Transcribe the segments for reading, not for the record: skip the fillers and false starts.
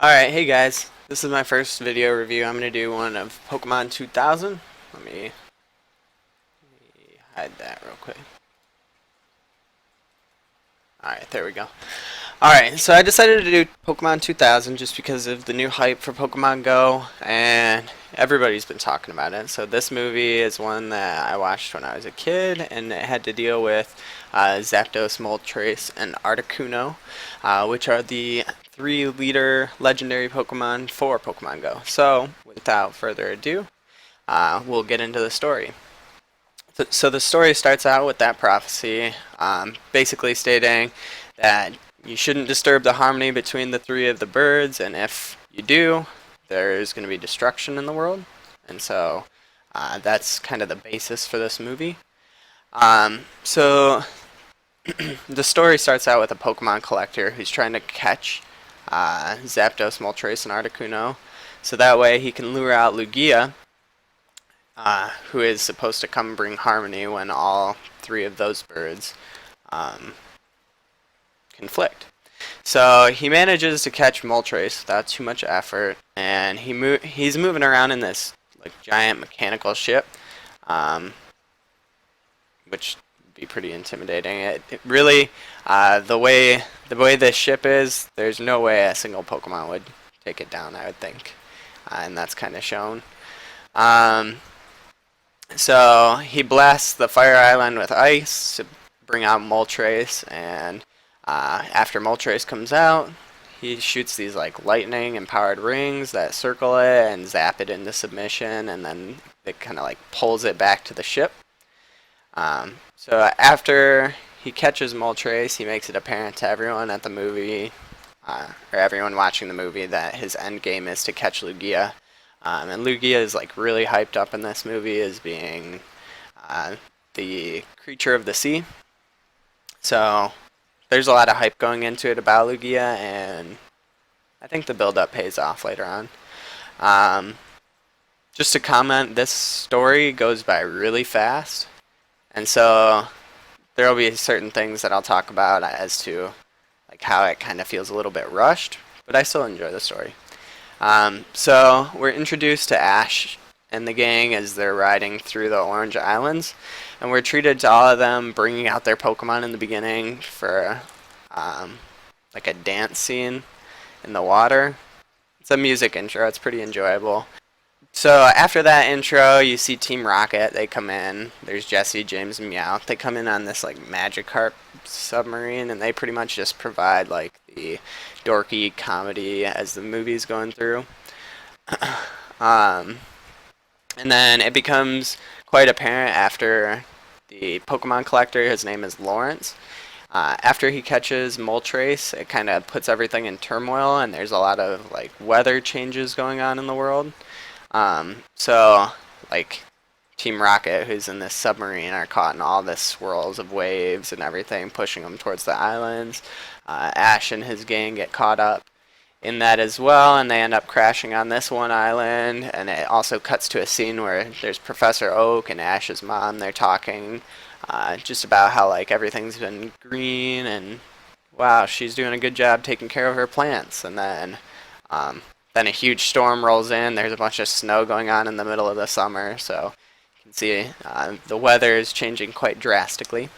Alright, hey guys. This is my first video review. I'm going to do one of Pokemon 2000. Let me hide that real quick. Alright, there we go. Alright, so I decided to do Pokemon 2000 just because of the new hype for Pokemon Go, and everybody's been talking about it. So this movie is one that I watched when I was a kid, and it had to deal with Zapdos, Moltres, and Articuno, which are the three leader legendary Pokemon for Pokemon Go. So, without further ado, we'll get into the story. So the story starts out with that prophecy, basically stating that you shouldn't disturb the harmony between the three of the birds, and if you do, there's going to be destruction in the world. And so that's kind of the basis for this movie. So the story starts out with a Pokemon collector who's trying to catch Zapdos, Moltres, and Articuno, so that way he can lure out Lugia, who is supposed to come bring harmony when all three of those birds conflict. So he manages to catch Moltres without too much effort, and he's moving around in this like giant mechanical ship, which would be pretty intimidating. It really, the way this ship is, there's no way a single Pokemon would take it down, I would think, and that's kind of shown. Um, so he blasts the Fire Island with ice to bring out Moltres, and after Moltres comes out, he shoots these like lightning empowered rings that circle it and zap it into submission, and then it kind of like pulls it back to the ship. So after he catches Moltres, he makes it apparent to everyone at the movie, or everyone watching the movie, that his end game is to catch Lugia. And Lugia is like really hyped up in this movie as being the creature of the sea. So there's a lot of hype going into it about Lugia, and I think the build-up pays off later on. Um, just to comment, this story goes by really fast, and so there will be certain things that I'll talk about as to like how it kind of feels a little bit rushed, but I still enjoy the story. So we're introduced to Ash and the gang as they're riding through the Orange Islands, and we're treated to all of them bringing out their Pokemon in the beginning for like a dance scene in the water. It's a music intro. It's pretty enjoyable. So after that intro, you see Team Rocket. They come in. There's Jesse, James, and Meowth. They come in on this like Magikarp submarine, and they pretty much just provide like the dorky comedy as the movie's going through. um, and then it becomes quite apparent after the Pokemon collector, his name is Lawrence. After he catches Moltres, it kind of puts everything in turmoil, and there's a lot of like weather changes going on in the world. So like Team Rocket, who's in this submarine, are caught in all this swirls of waves and everything, pushing them towards the islands. Ash and his gang get caught up in that as well, and they end up crashing on this one island. And it also cuts to a scene where there's Professor Oak and Ash's mom. They're talking just about how like everything's been green and wow, she's doing a good job taking care of her plants. And then a huge storm rolls in. There's a bunch of snow going on in the middle of the summer, so you can see the weather is changing quite drastically.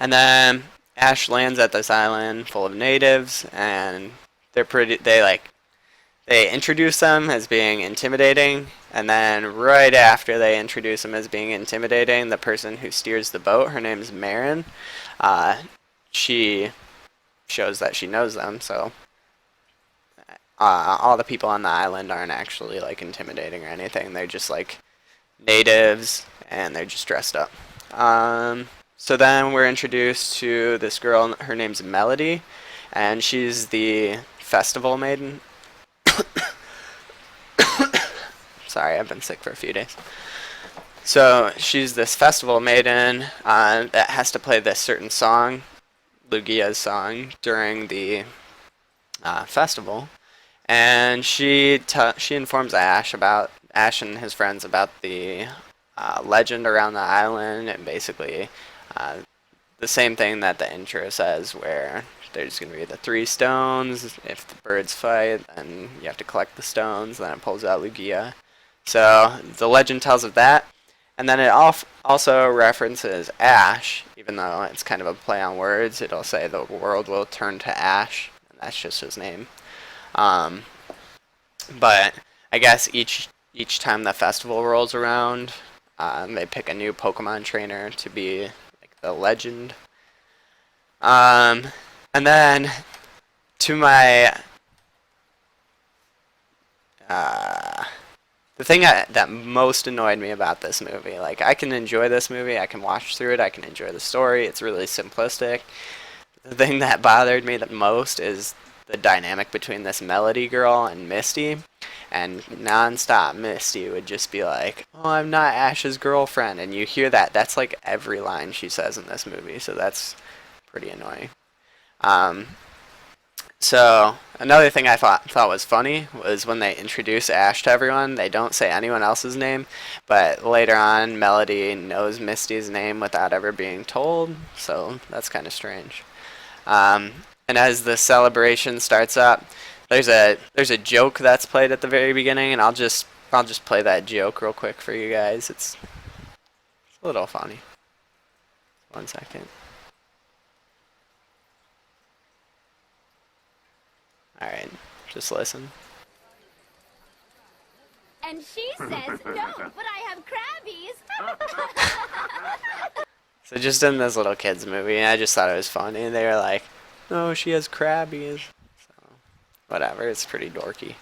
And then Ash lands at this island full of natives, and they introduce them as being intimidating, and then right after they introduce them as being intimidating, the person who steers the boat, her name's Marin, she shows that she knows them, so all the people on the island aren't actually like intimidating or anything. They're just like natives, and they're just dressed up. So then we're introduced to this girl. Her name's Melody, and she's the festival maiden. Sorry, I've been sick for a few days. So she's this festival maiden that has to play this certain song, Lugia's song, during the festival. And she informs Ash and his friends about the legend around the island, and basically the same thing that the intro says, where there's going to be the 3 stones. If the birds fight, then you have to collect the stones. Then it pulls out Lugia. So the legend tells of that. And then it also references Ash, even though it's kind of a play on words. It'll say the world will turn to Ash, and that's just his name. But I guess each time the festival rolls around, they pick a new Pokemon trainer to be like the legend. And then to my the thing that most annoyed me about this movie, like I can enjoy this movie, I can watch through it, I can enjoy the story. It's really simplistic. The thing that bothered me the most is the dynamic between this Melody girl and Misty. And nonstop, Misty would just be like, "Oh, I'm not Ash's girlfriend," and you hear that. That's like every line she says in this movie, so that's pretty annoying. Um, so another thing I thought was funny was when they introduce Ash to everyone, they don't say anyone else's name, but later on, Melody knows Misty's name without ever being told, so that's kind of strange. And as the celebration starts up, there's a joke that's played at the very beginning, and I'll just play that joke real quick for you guys. It's a little funny. 1 second. All right, just listen. And she says, "No, but I have crabbies." So just in this little kids movie, and I just thought it was funny. They were like, "Oh, she has crabbies." So whatever, it's pretty dorky.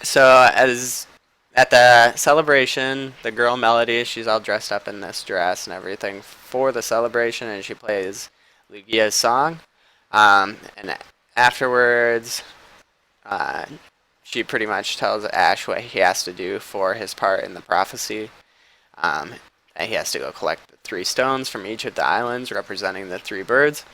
So as at the celebration, the girl Melody, she's all dressed up in this dress and everything for the celebration, and she plays Lugia's song. And afterwards, she pretty much tells Ash what he has to do for his part in the prophecy. And he has to go collect the 3 stones from each of the islands representing the 3 birds.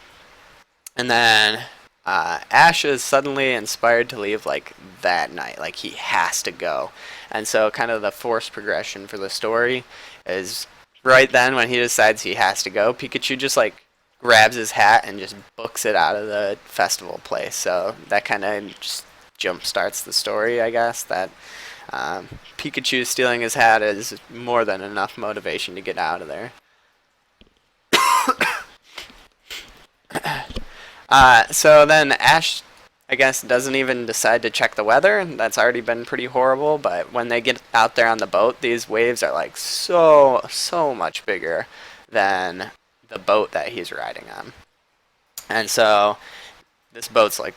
And then Ash is suddenly inspired to leave like that night. Like he has to go. And so kind of the forced progression for the story is right then when he decides he has to go, Pikachu just like grabs his hat and just books it out of the festival place. So that kind of just jump starts the story, I guess. That Pikachu stealing his hat is more than enough motivation to get out of there. So then Ash, I guess, doesn't even decide to check the weather. That's already been pretty horrible. But when they get out there on the boat, these waves are like so much bigger than the boat that he's riding on. And so this boat's like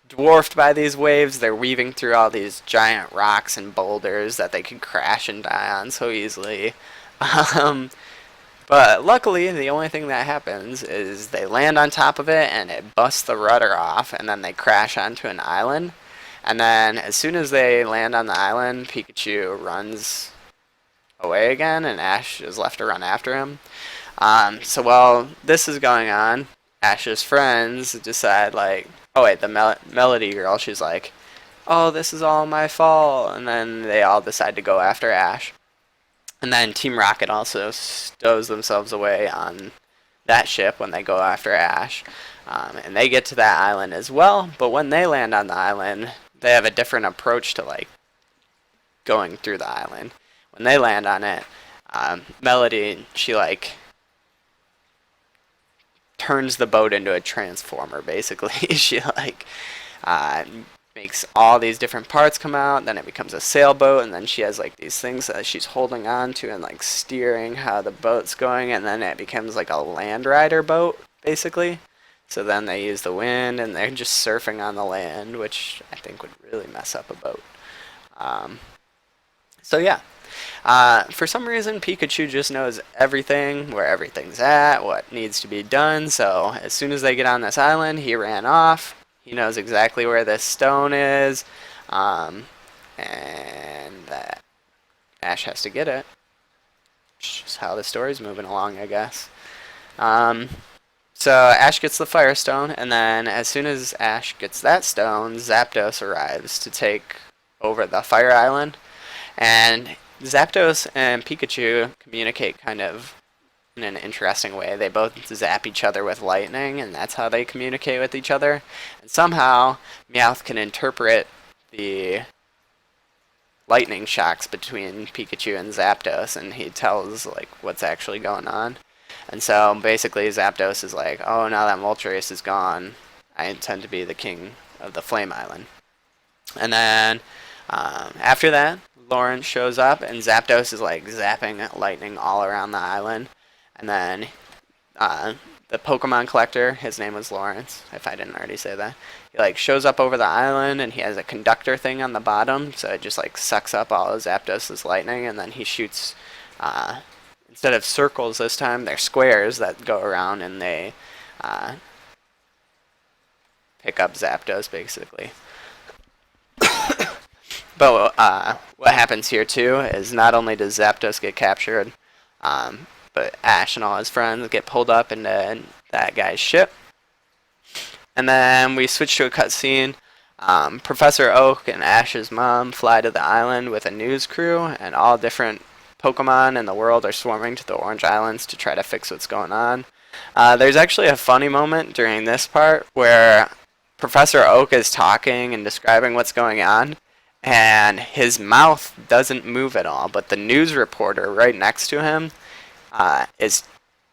dwarfed by these waves. They're weaving through all these giant rocks and boulders that they could crash and die on so easily. But luckily, the only thing that happens is they land on top of it and it busts the rudder off, and then they crash onto an island. And then as soon as they land on the island, Pikachu runs away again, and Ash is left to run after him. So while this is going on, Ash's friends decide like, oh wait, the Melody girl, she's like, oh, this is all my fault, and then they all decide to go after Ash. And then Team Rocket also stows themselves away on that ship when they go after Ash. And they get to that island as well, but when they land on the island, they have a different approach to like going through the island. When they land on it, Melody, she like turns the boat into a transformer, basically. She like makes all these different parts come out, then it becomes a sailboat, and then she has like these things that she's holding on to and like steering how the boat's going, and then it becomes like a Land Rider boat, basically. So then they use the wind and they're just surfing on the land, which I think would really mess up a boat. So yeah. For some reason, Pikachu just knows everything, where everything's at, what needs to be done, so as soon as they get on this island, he ran off. He knows exactly where this stone is, and that Ash has to get it. It's just how the story's moving along, I guess. So Ash gets the Fire Stone, and then as soon as Ash gets that stone, Zapdos arrives to take over the Fire Island, and Zapdos and Pikachu communicate kind of in an interesting way. They both zap each other with lightning, and that's how they communicate with each other. And somehow, Meowth can interpret the lightning shocks between Pikachu and Zapdos, and he tells like what's actually going on. And so basically, Zapdos is like, "Oh, now that Moltres is gone, I intend to be the king of the Flame Island." And then after that, Lawrence shows up, and Zapdos is like zapping lightning all around the island. And then the Pokemon collector, his name was Lawrence, if I didn't already say that. He like shows up over the island, and he has a conductor thing on the bottom, so it just like sucks up all of Zapdos' lightning, and then he shoots. Instead of circles this time, they're squares that go around, and they pick up Zapdos basically. But what happens here too is not only does Zapdos get captured, but Ash and all his friends get pulled up into that guy's ship. And then we switch to a cutscene. Professor Oak and Ash's mom fly to the island with a news crew, and all different Pokemon in the world are swarming to the Orange Islands to try to fix what's going on. There's actually a funny moment during this part where Professor Oak is talking and describing what's going on, and his mouth doesn't move at all, but the news reporter right next to him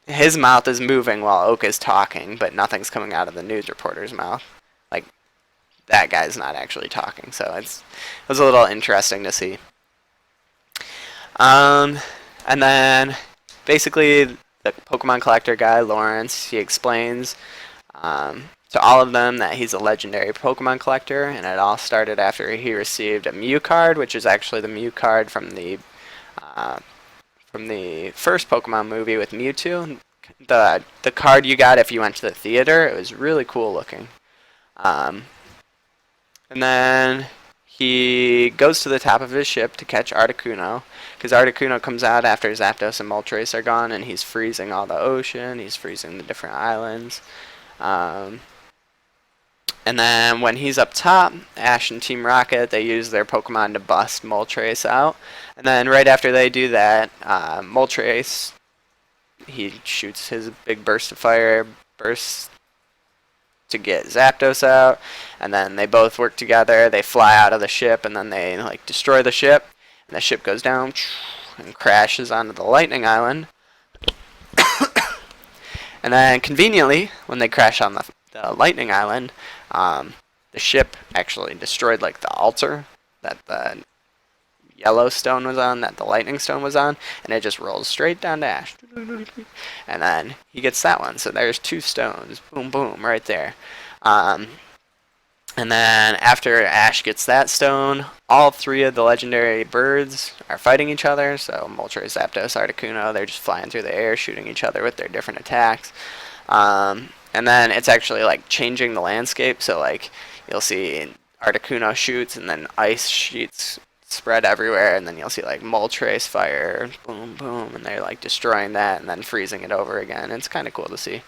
his mouth is moving while Oak is talking, but nothing's coming out of the news reporter's mouth. Like, that guy's not actually talking, so it was a little interesting to see. And then basically the Pokemon collector guy, Lawrence, he explains to all of them that he's a legendary Pokemon collector, and it all started after he received a Mew card, which is actually the Mew card from the first Pokemon movie with Mewtwo. The card you got if you went to the theater. It was really cool looking. And then he goes to the top of his ship to catch Articuno, because Articuno comes out after Zapdos and Moltres are gone, and he's freezing all the ocean, he's freezing the different islands. And then when he's up top, Ash and Team Rocket, they use their Pokemon to bust Moltres out. And then right after they do that, Moltres, he shoots his big burst of fire, bursts to get Zapdos out. And then they both work together, they fly out of the ship, and then they like destroy the ship. And the ship goes down and crashes onto the Lightning Island. And then conveniently, when they crash on the Lightning Island, the ship actually destroyed like the altar that the yellow stone was on, that the lightning stone was on, and it just rolls straight down to Ash. And then he gets that one, so there's 2 stones, boom boom, right there. And then after Ash gets that stone, all 3 of the legendary birds are fighting each other. So Moltres, Zapdos, Articuno, they're just flying through the air, shooting each other with their different attacks. And then it's actually like changing the landscape. So like you'll see Articuno shoots, and then ice sheets spread everywhere, and then you'll see like Moltres fire, boom boom, and they're like destroying that and then freezing it over again. It's kind of cool to see.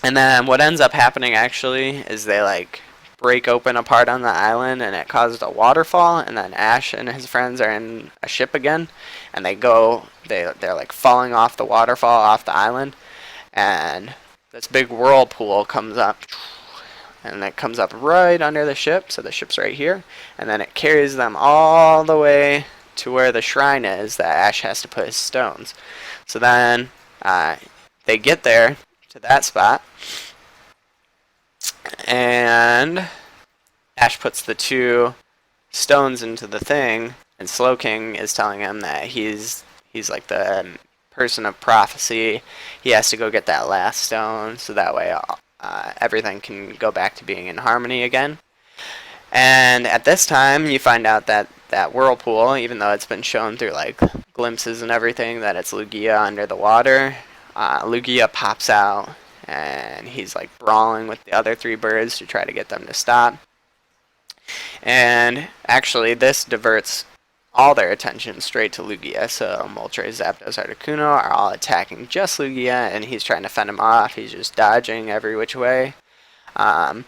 And then what ends up happening actually is they like break open a part on the island, and it caused a waterfall, and then Ash and his friends are in a ship again, and they're like falling off the waterfall off the island, and this big whirlpool comes up, and it comes up right under the ship, so the ship's right here, and then it carries them all the way to where the shrine is that Ash has to put his stones. So then they get there to that spot, and Ash puts the 2 stones into the thing, and Slowking is telling him that he's like the person of prophecy. He has to go get that last stone, so that way everything can go back to being in harmony again. And at this time, you find out that that whirlpool, even though it's been shown through like glimpses and everything that it's Lugia under the water, Lugia pops out, and he's like brawling with the other 3 birds to try to get them to stop. And actually this diverts all their attention straight to Lugia, so Moltres, Zapdos, Articuno are all attacking just Lugia, and he's trying to fend him off. He's just dodging every which way. And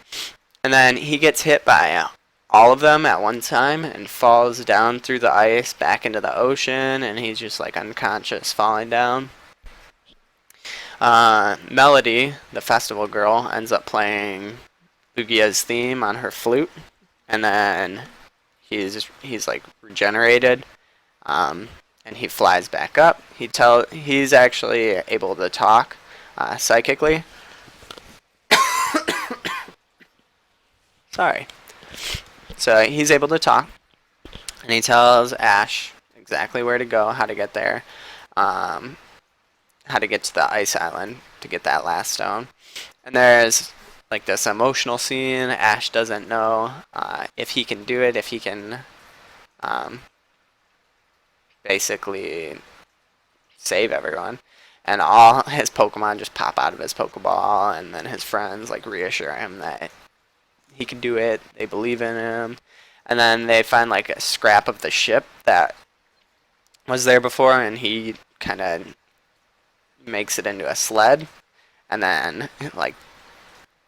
then he gets hit by all of them at one time and falls down through the ice back into the ocean, and he's just like unconscious, falling down. Melody, the festival girl, ends up playing Lugia's theme on her flute, and then he's like regenerated, and he flies back up. He's actually able to talk psychically. Sorry. So he's able to talk, and he tells Ash exactly where to go, how to get there, how to get to the ice island to get that last stone. And there's like this emotional scene. Ash doesn't know if he can do it, if he can basically save everyone. And all his Pokemon just pop out of his Pokeball, and then his friends like reassure him that he can do it. They believe in him. And then they find like a scrap of the ship that was there before, and he kind of makes it into a sled. And then like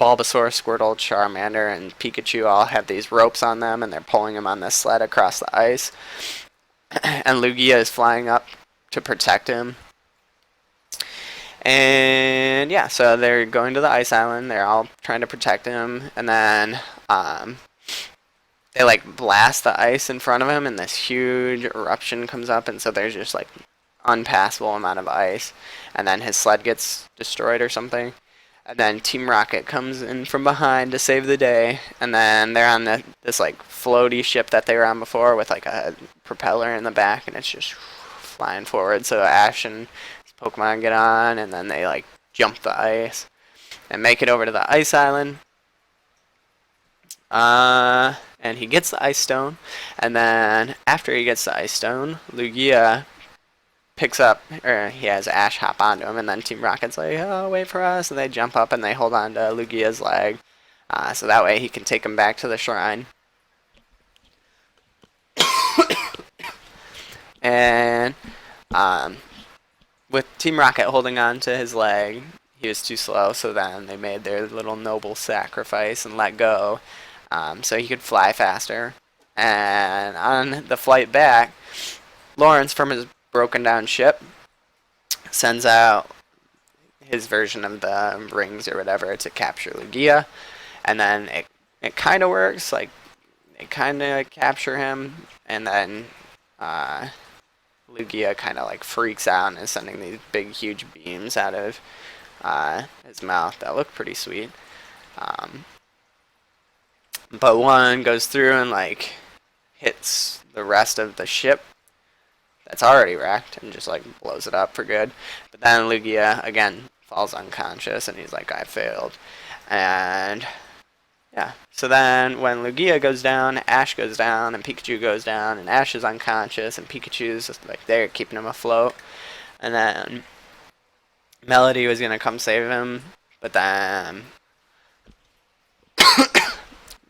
Bulbasaur, Squirtle, Charmander, and Pikachu all have these ropes on them, and they're pulling him on this sled across the ice. And Lugia is flying up to protect him. And yeah, so they're going to the ice island. They're all trying to protect him, and then they like blast the ice in front of him, and this huge eruption comes up, and so there's just like unpassable amount of ice, and then his sled gets destroyed or something. And then Team Rocket comes in from behind to save the day, and then they're on this like floaty ship that they were on before with like a propeller in the back, and it's just flying forward. So Ash and his Pokemon get on, and then they like jump the ice and make it over to the ice island. And he gets the ice stone, and then after he gets the ice stone, Lugia picks up, or he has Ash hop onto him, and then Team Rocket's like, oh, wait for us, and they jump up and they hold on to Lugia's leg, so that way he can take him back to the shrine. And with Team Rocket holding on to his leg, he was too slow, so then they made their little noble sacrifice and let go, so he could fly faster. And on the flight back, Lawrence from his broken down ship sends out his version of the rings or whatever to capture Lugia, and then it kind of works. Like they kind of capture him, and then Lugia kind of like freaks out and is sending these big huge beams out of his mouth that look pretty sweet. But one goes through and like hits the rest of the ship that's already wrecked and just like blows it up for good. But then Lugia again falls unconscious, and he's like, I failed. And yeah, so then when Lugia goes down, Ash goes down, and Pikachu goes down, and Ash is unconscious, and Pikachu's just like there keeping him afloat. And then Melody was gonna come save him, but then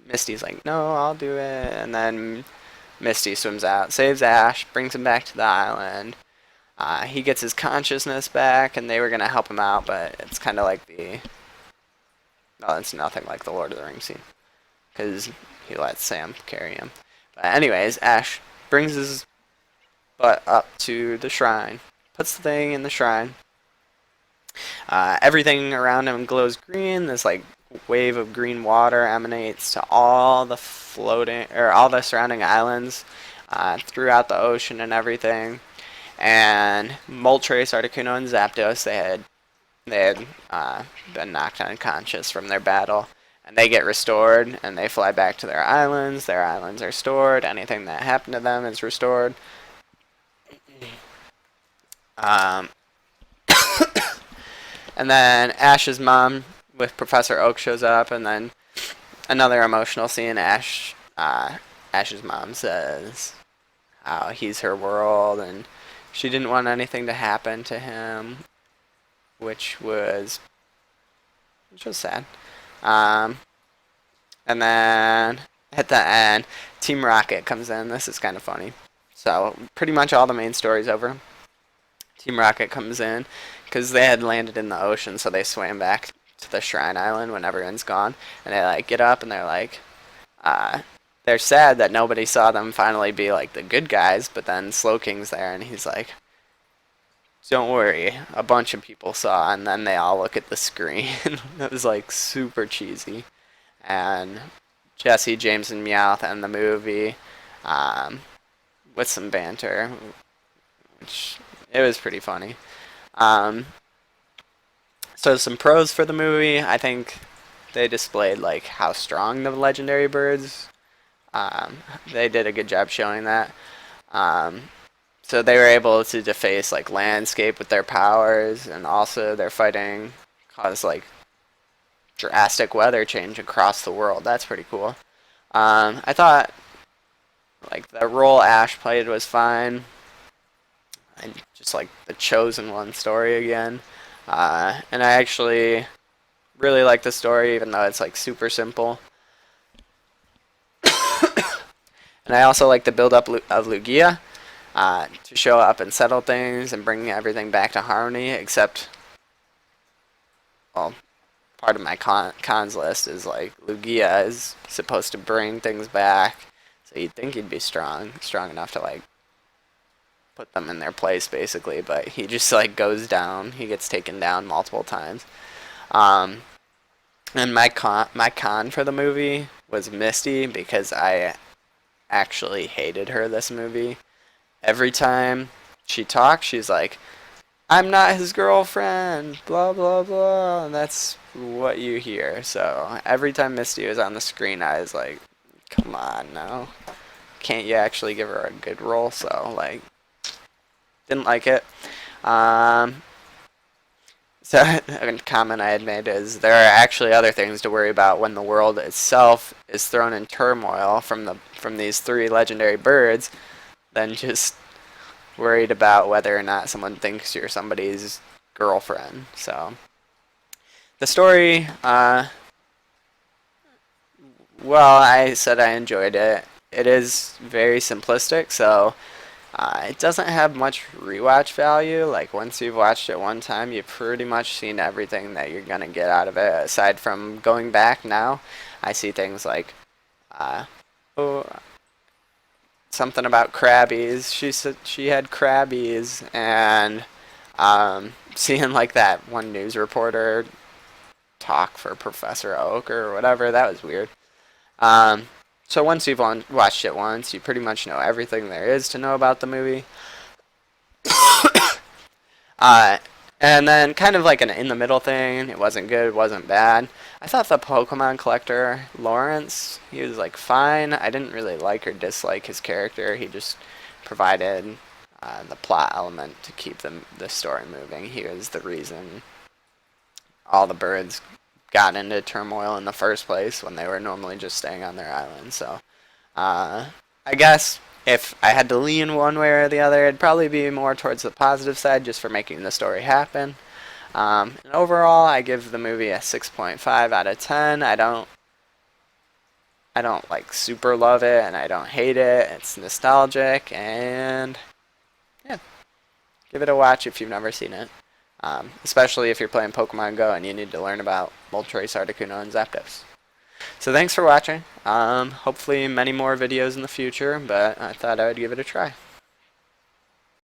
Misty's like, no, I'll do it. And then Misty swims out, saves Ash, brings him back to the island. He gets his consciousness back, and they were going to help him out, but it's kind of like no, it's nothing like the Lord of the Rings scene, because he lets Sam carry him. But anyways, Ash brings his butt up to the shrine, puts the thing in the shrine. Everything around him glows green. This like wave of green water emanates to all the surrounding islands throughout the ocean and everything. And Moltres, Articuno, and Zapdos, they had been knocked unconscious from their battle, and they get restored, and they fly back to their islands. Their islands are stored. Anything that happened to them is restored. And then Ash's mom with Professor Oak shows up, and then another emotional scene. Ash's mom says how he's her world, and she didn't want anything to happen to him, which was sad. And then at the end, Team Rocket comes in. This is kind of funny. So pretty much all the main story's over. Team Rocket comes in because they had landed in the ocean, so they swam back to the Shrine Island when everyone's gone, and they like get up and they're like, they they're sad that nobody saw them finally be like the good guys, but then Slowking's there and he's like, don't worry, a bunch of people saw, and then they all look at the screen. It was like super cheesy. And Jesse, James, and Meowth and the movie, with some banter, which it was pretty funny. So some pros for the movie, I think they displayed like how strong the legendary birds. They did a good job showing that. So they were able to deface like landscape with their powers, and also their fighting caused like drastic weather change across the world. That's pretty cool. I thought like the role Ash played was fine, and just like the Chosen One story again. And I actually really like the story, even though it's like super simple. And I also like the build up of Lugia, to show up and settle things and bring everything back to harmony, except, well, part of my cons list is like Lugia is supposed to bring things back, so you'd think he'd be strong enough to like put them in their place basically, but he just like goes down. He gets taken down multiple times. And my con for the movie was Misty, because I actually hated her this movie. Every time she talks, she's like, I'm not his girlfriend, blah, blah, blah. And that's what you hear. So every time Misty was on the screen, I was like, come on now. Can't you actually give her a good role? So, like, didn't like it. So a comment I had made is there are actually other things to worry about when the world itself is thrown in turmoil from these three legendary birds than just worried about whether or not someone thinks you're somebody's girlfriend. So the story, well, I said I enjoyed it. It is very simplistic, so it doesn't have much rewatch value. Like, once you've watched it one time, you've pretty much seen everything that you're gonna get out of it. Aside from going back now, I see things like, oh, something about Krabbies. She said she had Krabbies, and seeing like that one news reporter talk for Professor Oak or whatever, that was weird. So once you've watched it once, you pretty much know everything there is to know about the movie. And then kind of like an in-the-middle thing. It wasn't good, it wasn't bad. I thought the Pokemon collector, Lawrence, he was like fine. I didn't really like or dislike his character. He just provided the plot element to keep the story moving. He was the reason all the birds got into turmoil in the first place when they were normally just staying on their island. So I guess if I had to lean one way or the other, it'd probably be more towards the positive side, just for making the story happen. And overall, I give the movie a 6.5 out of 10. I don't like super love it, and I don't hate it. It's nostalgic, and yeah, give it a watch if you've never seen it. Especially if you're playing Pokemon Go and you need to learn about Moltres, Articuno, and Zapdos. So thanks for watching. Hopefully many more videos in the future, but I thought I would give it a try.